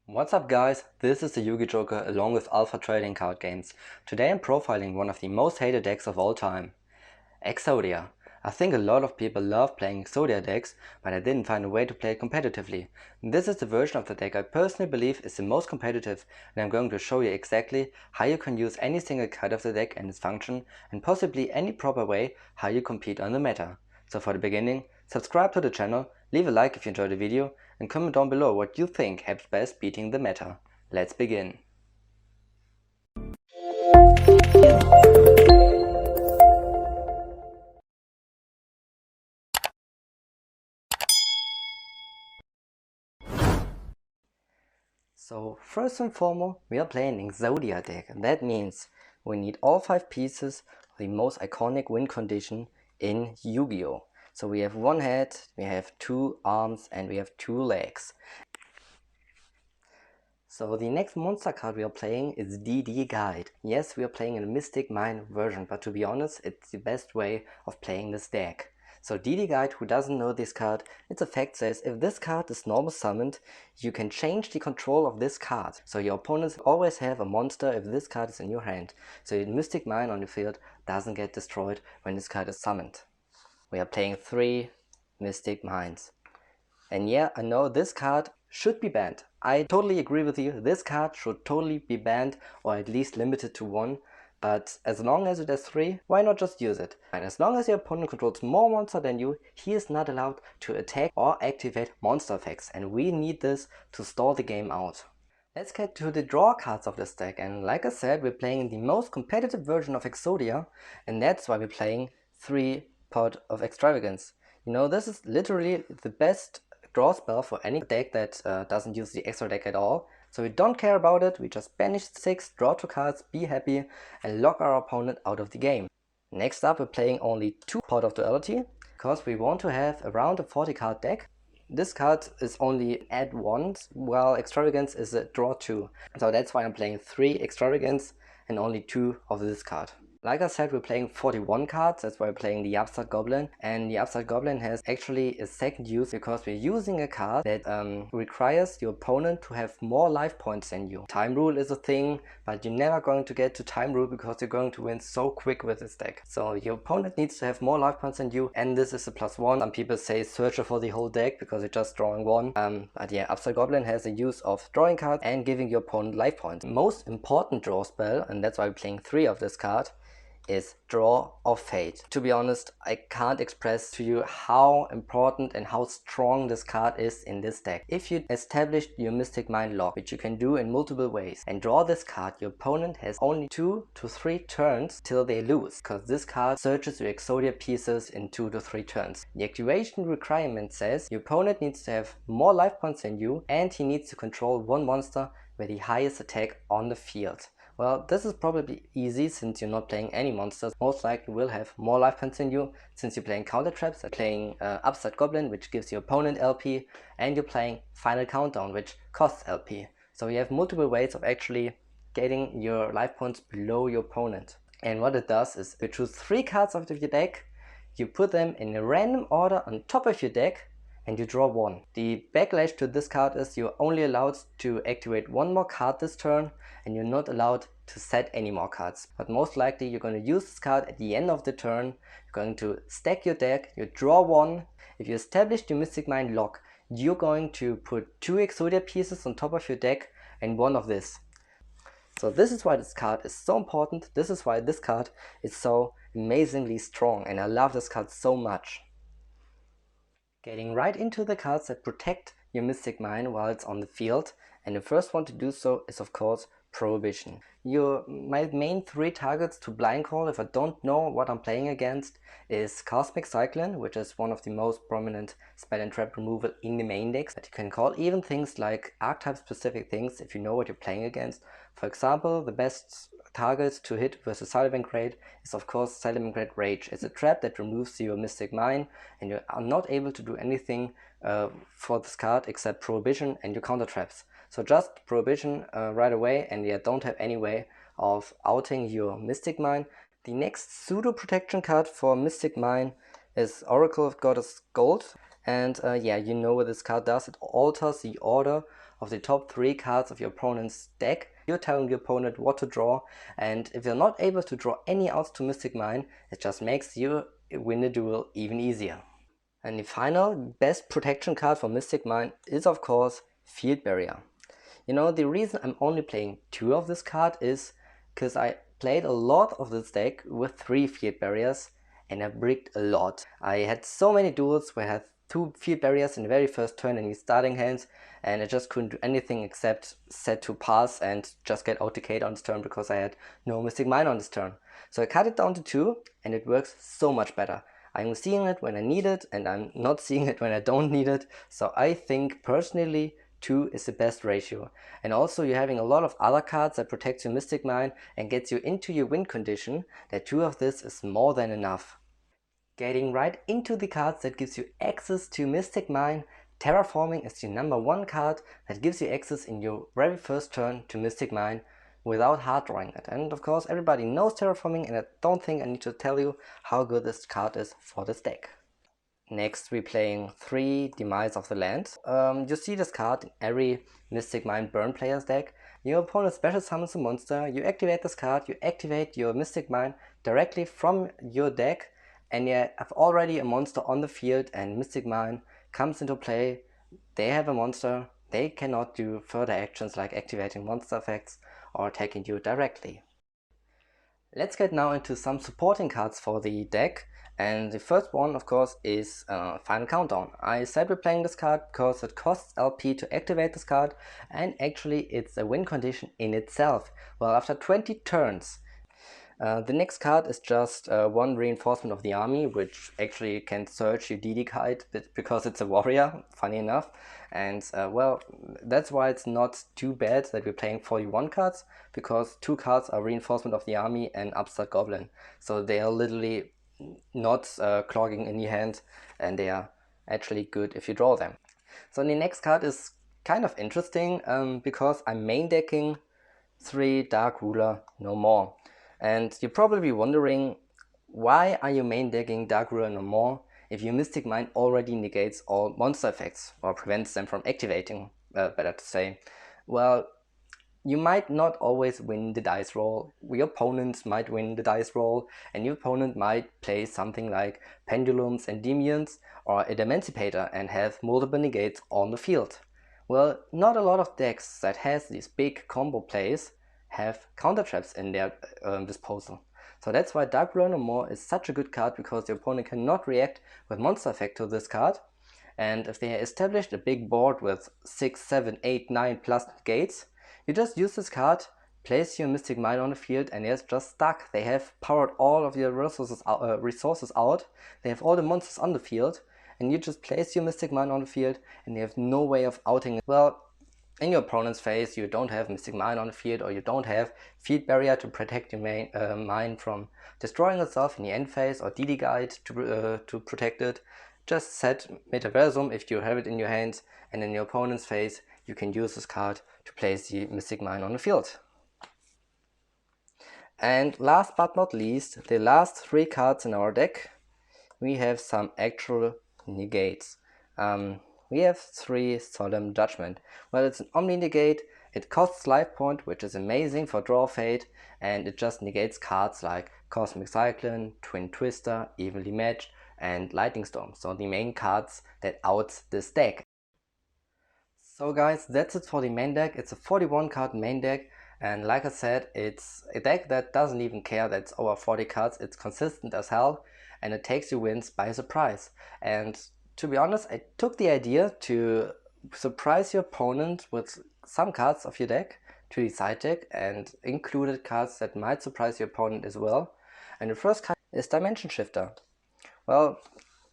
What's up guys, this is the Yugioh along with Alphatradingcardgames. Today I'm profiling one of the most hated decks of all time, Exodia. I think a lot of people love playing Exodia decks, but I didn't find a way to play it competitively. This is the version of the deck I personally believe is the most competitive, and I'm going to show you exactly how you can use any single card of the deck and its function, and possibly any proper way how you compete on the meta. So for the beginning, subscribe to the channel, leave a like if you enjoyed the video, and comment down below what you think helps best beating the meta. Let's begin. So first and foremost, we are playing Exodia deck, and that means we need all 5 pieces of the most iconic win condition in Yu-Gi-Oh! So we have one head, we have 2 arms, and we have 2 legs. So the next monster card we are playing is DD Guide. Yes, we are playing in a Mystic Mine version, but to be honest, it's the best way of playing this deck. So DD Guide, who doesn't know this card, its effect says if this card is normal summoned, you can change the control of this card. So your opponents always have a monster if this card is in your hand. So the Mystic Mine on the field doesn't get destroyed when this card is summoned. We are playing 3 Mystic Mines. And yeah, I know this card should be banned. I totally agree with you, this card should totally be banned or at least limited to 1. But as long as it has 3, why not just use it? And as long as your opponent controls more monster than you, he is not allowed to attack or activate monster effects, and we need this to stall the game out. Let's get to the draw cards of this deck, and like I said, we're playing the most competitive version of Exodia, and that's why we're playing 3 Pot of Extravagance. You know, this is literally the best draw spell for any deck that doesn't use the extra deck at all. So we don't care about it, we just banish 6, draw 2 cards, be happy, and lock our opponent out of the game. Next up, we're playing only 2 Pot of Duality, because we want to have around a 40 card deck. This card is only add 1, while Extravagance is a draw 2. So that's why I'm playing 3 Extravagance and only 2 of this card. Like I said, we're playing 41 cards, that's why we're playing the Upstart Goblin. And the Upstart Goblin has actually a second use because we're using a card that requires your opponent to have more life points than you. Time Rule is a thing, but you're never going to get to Time Rule because you're going to win so quick with this deck. So your opponent needs to have more life points than you, and this is a +1. Some people say searcher for the whole deck because you're just drawing 1. But yeah, Upstart Goblin has the use of drawing cards and giving your opponent life points. The most important draw spell, and that's why we're playing 3 of this card, is Draw of Fate. To be honest, I can't express to you how important and how strong this card is in this deck. If you establish your Mystic Mine lock, which you can do in multiple ways, and draw this card, your opponent has only 2 to 3 turns till they lose, because this card searches your Exodia pieces in 2 to 3 turns. The activation requirement says your opponent needs to have more life points than you, and he needs to control 1 monster with the highest attack on the field. Well, this is probably easy since you're not playing any monsters. Most likely will have more life points than you since you're playing counter traps, playing Upstart Goblin, which gives your opponent LP, and you're playing Final Countdown, which costs LP. So you have multiple ways of actually getting your life points below your opponent. And what it does is you choose 3 cards out of your deck, you put them in a random order on top of your deck, and you draw 1. The backlash to this card is you're only allowed to activate 1 more card this turn, and you're not allowed to set any more cards. But most likely you're going to use this card at the end of the turn, you're going to stack your deck, you draw 1. If you establish the Mystic Mine lock, you're going to put 2 Exodia pieces on top of your deck and 1 of this. So this is why this card is so important, this is why this card is so amazingly strong, and I love this card so much. Getting right into the cards that protect your Mystic Mine while it's on the field, and the first one to do so is of course Prohibition. My main 3 targets to blind call if I don't know what I'm playing against is Cosmic Cyclone, which is one of the most prominent spell and trap removal in the main decks that you can call, even things like archetype specific things if you know what you're playing against. For example, the best target to hit versus Salamangreat is of course Salamangreat Rage. It's a trap that removes your Mystic Mine and you are not able to do anything for this card except Prohibition and your counter traps. So just Prohibition right away, and you don't have any way of outing your Mystic Mine. The next pseudo protection card for Mystic Mine is Oracle of Goddess Gold, And yeah, you know what this card does. It alters the order of the top 3 cards of your opponent's deck. You're telling your opponent what to draw, and if you're not able to draw any outs to Mystic Mine, it just makes you win the duel even easier. And the final best protection card for Mystic Mine is of course Field Barrier. You know, the reason I'm only playing 2 of this card is because I played a lot of this deck with 3 Field Barriers and I bricked a lot. I had so many duels where I had 2 Field Barriers in the very first turn in the starting hands, and I just couldn't do anything except set to pass and just get OTK'd on this turn because I had no Mystic Mine on this turn. So I cut it down to 2 and it works so much better. I'm seeing it when I need it and I'm not seeing it when I don't need it. So I think personally 2 is the best ratio. And also you're having a lot of other cards that protect your Mystic Mine and gets you into your win condition, that 2 of this is more than enough. Getting right into the cards that gives you access to Mystic Mine, Terraforming is the number 1 card that gives you access in your very first turn to Mystic Mine without hard drawing it. And of course everybody knows Terraforming, and I don't think I need to tell you how good this card is for this deck. Next we're playing 3 Demise of the Land. You see this card in every Mystic Mine Burn player's deck. Your opponent special summons a monster, you activate this card, you activate your Mystic Mine directly from your deck, and you have already a monster on the field and Mystic Mine comes into play. They have a monster, they cannot do further actions like activating monster effects or attacking you directly. Let's get now into some supporting cards for the deck, and the first one of course is Final Countdown. I said we're playing this card because it costs LP to activate this card, and actually it's a win condition in itself. Well, after 20 turns, the next card is just 1 reinforcement of the army, which actually can search your DD guide because it's a warrior, funny enough. And well, that's why it's not too bad that we're playing 41 cards, because 2 cards are reinforcement of the army and Upstart Goblin. So they are literally not clogging in your hand, and they are actually good if you draw them. So the next card is kind of interesting because I'm main decking 3 Dark Ruler No More. And you're probably wondering, why are you main decking Dark Ruler No More if your Mystic Mine already negates all monster effects, or prevents them from activating, better to say. Well, you might not always win the dice roll. Your opponent might win the dice roll, and your opponent might play something like Pendulums and Demians or an Emancipator and have multiple negates on the field. Well, not a lot of decks that has these big combo plays have counter traps in their disposal. So that's why Dark Ruler No More is such a good card, because the opponent cannot react with monster effect to this card. And if they established a big board with 6, 7, 8, 9 plus gates, you just use this card, place your Mystic Mine on the field, and they're just stuck. They have powered all of your resources out, they have all the monsters on the field, and you just place your Mystic Mine on the field, and they have no way of outing it. Well, in your opponent's face, you don't have Mystic Mine on the field, or you don't have Field Barrier to protect your mine from destroying itself in the end phase, or DD Guide to protect it. Just set Metaversum if you have it in your hands, and in your opponent's face, you can use this card to place the Mystic Mine on the field. And last but not least, the last 3 cards in our deck, we have some actual negates. We have 3 Solemn Judgment. Well, it's an Omni negate, it costs life point, which is amazing for Draw Fate, and it just negates cards like Cosmic Cyclone, Twin Twister, Evenly Matched, and Lightning Storm. So the main cards that outs this deck. So guys, that's it for the main deck. It's a 41 card main deck, and like I said, it's a deck that doesn't even care that it's over 40 cards. It's consistent as hell, and it takes you wins by surprise. And to be honest, I took the idea to surprise your opponent with some cards of your deck to the side deck, and included cards that might surprise your opponent as well. And the first card is Dimension Shifter. Well,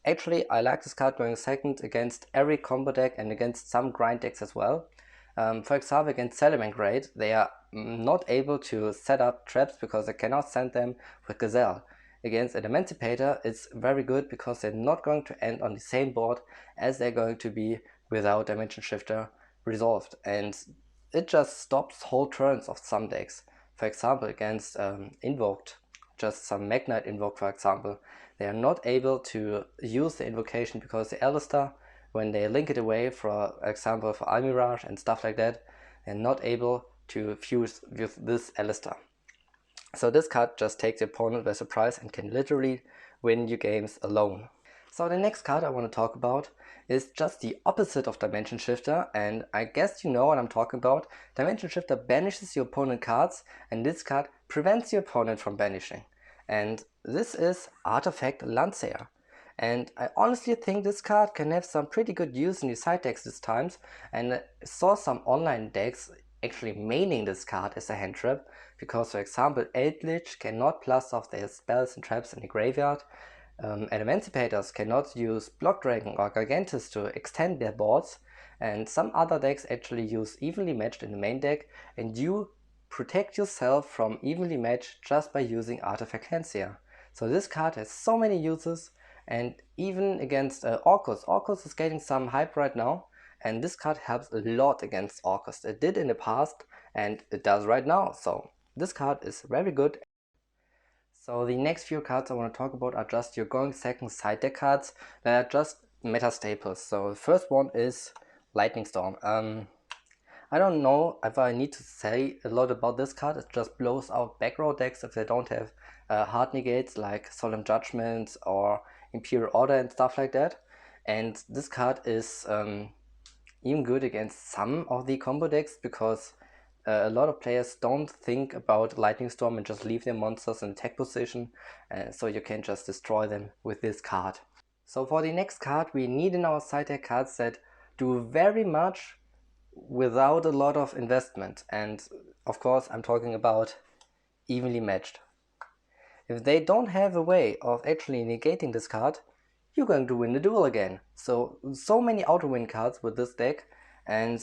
actually I like this card going second against every combo deck and against some grind decks as well. For example, against Salamangreat, they are not able to set up traps because they cannot send them with Gazelle. Against an Emancipator, it's very good because they're not going to end on the same board as they're going to be without Dimension Shifter resolved, and it just stops whole turns of some decks. For example, against Invoked, just some Magnite Invoke for example, they are not able to use the invocation because the Alistair when they link it away, for example for Almirage and stuff like that, they're not able to fuse with this Alistair. So this card just takes the opponent by surprise and can literally win your games alone. So the next card I want to talk about is just the opposite of Dimension Shifter, and I guess you know what I'm talking about. Dimension Shifter banishes your opponent cards, and this card prevents your opponent from banishing. And this is Artifact Landseer. And I honestly think this card can have some pretty good use in the side decks this times, and I saw some online decks actually maining this card as a hand trap, because for example Eldritch cannot plus off their spells and traps in the graveyard, and Emancipators cannot use Block Dragon or Gargantus to extend their boards, and some other decks actually use Evenly Matched in the main deck, and you protect yourself from Evenly Matched just by using Artifact Landseer. So this card has so many uses, and even against Orcus. Orcus is getting some hype right now, and this card helps a lot against Orcus. It did in the past, and it does right now, so this card is very good. So the next few cards I want to talk about are just your going second side deck cards that are just meta staples. So the first one is Lightning Storm. I don't know if I need to say a lot about this card. It just blows out back row decks if they don't have hard negates like Solemn Judgment or Imperial Order and stuff like that. And this card is even good against some of the combo decks, because a lot of players don't think about Lightning Storm and just leave their monsters in attack position, so you can just destroy them with this card. So for the next card, we need in our side deck cards that do very much without a lot of investment, and of course I'm talking about Evenly Matched. If they don't have a way of actually negating this card, you're going to win the duel again. So many auto-win cards with this deck, and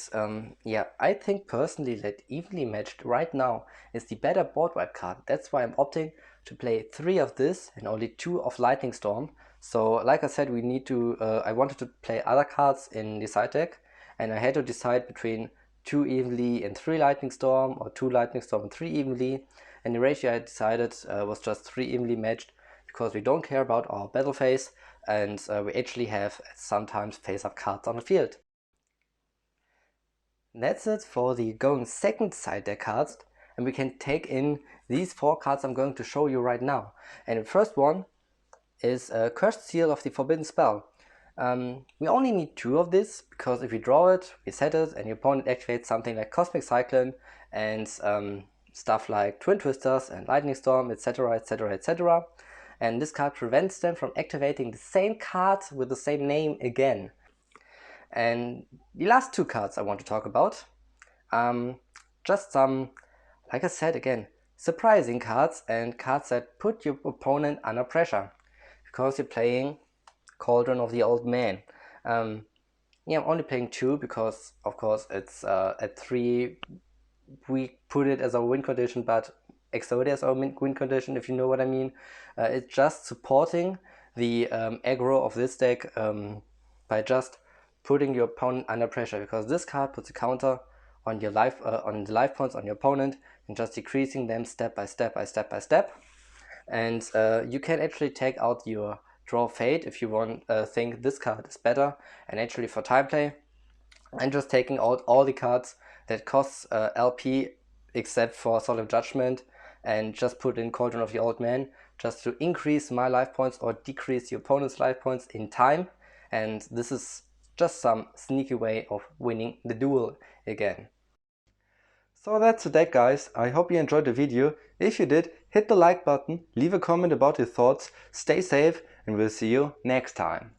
yeah, I think personally that Evenly Matched right now is the better board wipe card. That's why I'm opting to play 3 of this and only 2 of Lightning Storm. So like I said, we need to I wanted to play other cards in the side deck, and I had to decide between 2 Evenly and 3 Lightning Storm, or 2 Lightning Storm and 3 Evenly, and the ratio I decided was just 3 Evenly Matched, because we don't care about our battle phase, and we actually have sometimes face-up cards on the field. That's it for the going second side deck cards, and we can take in these 4 cards I'm going to show you right now. And the first one is Cursed Seal of the Forbidden Spell. We only need 2 of this, because if we draw it, we set it, and your opponent activates something like Cosmic Cyclone and stuff like Twin Twisters and Lightning Storm, etc, etc, etc. And this card prevents them from activating the same card with the same name again. And the last 2 cards I want to talk about, just some, like I said again, surprising cards, and cards that put your opponent under pressure, because you're playing Cauldron of the Old Man. Yeah, I'm only playing 2 because of course it's at 3 we put it as our win condition, but Exodia is our win condition, if you know what I mean. It's just supporting the aggro of this deck by just putting your opponent under pressure, because this card puts a counter on your life on the life points on your opponent, and just decreasing them step by step by step by step. And you can actually take out your Draw Fate if you want think this card is better, and actually for time play, and just taking out all the cards that costs LP except for Solemn Judgment, and just put in Cauldron of the Old Man, just to increase my life points or decrease your opponent's life points in time. And this is just some sneaky way of winning the duel again. So that's the deck, guys. I hope you enjoyed the video. If you did, hit the like button, leave a comment about your thoughts, stay safe, and we'll see you next time.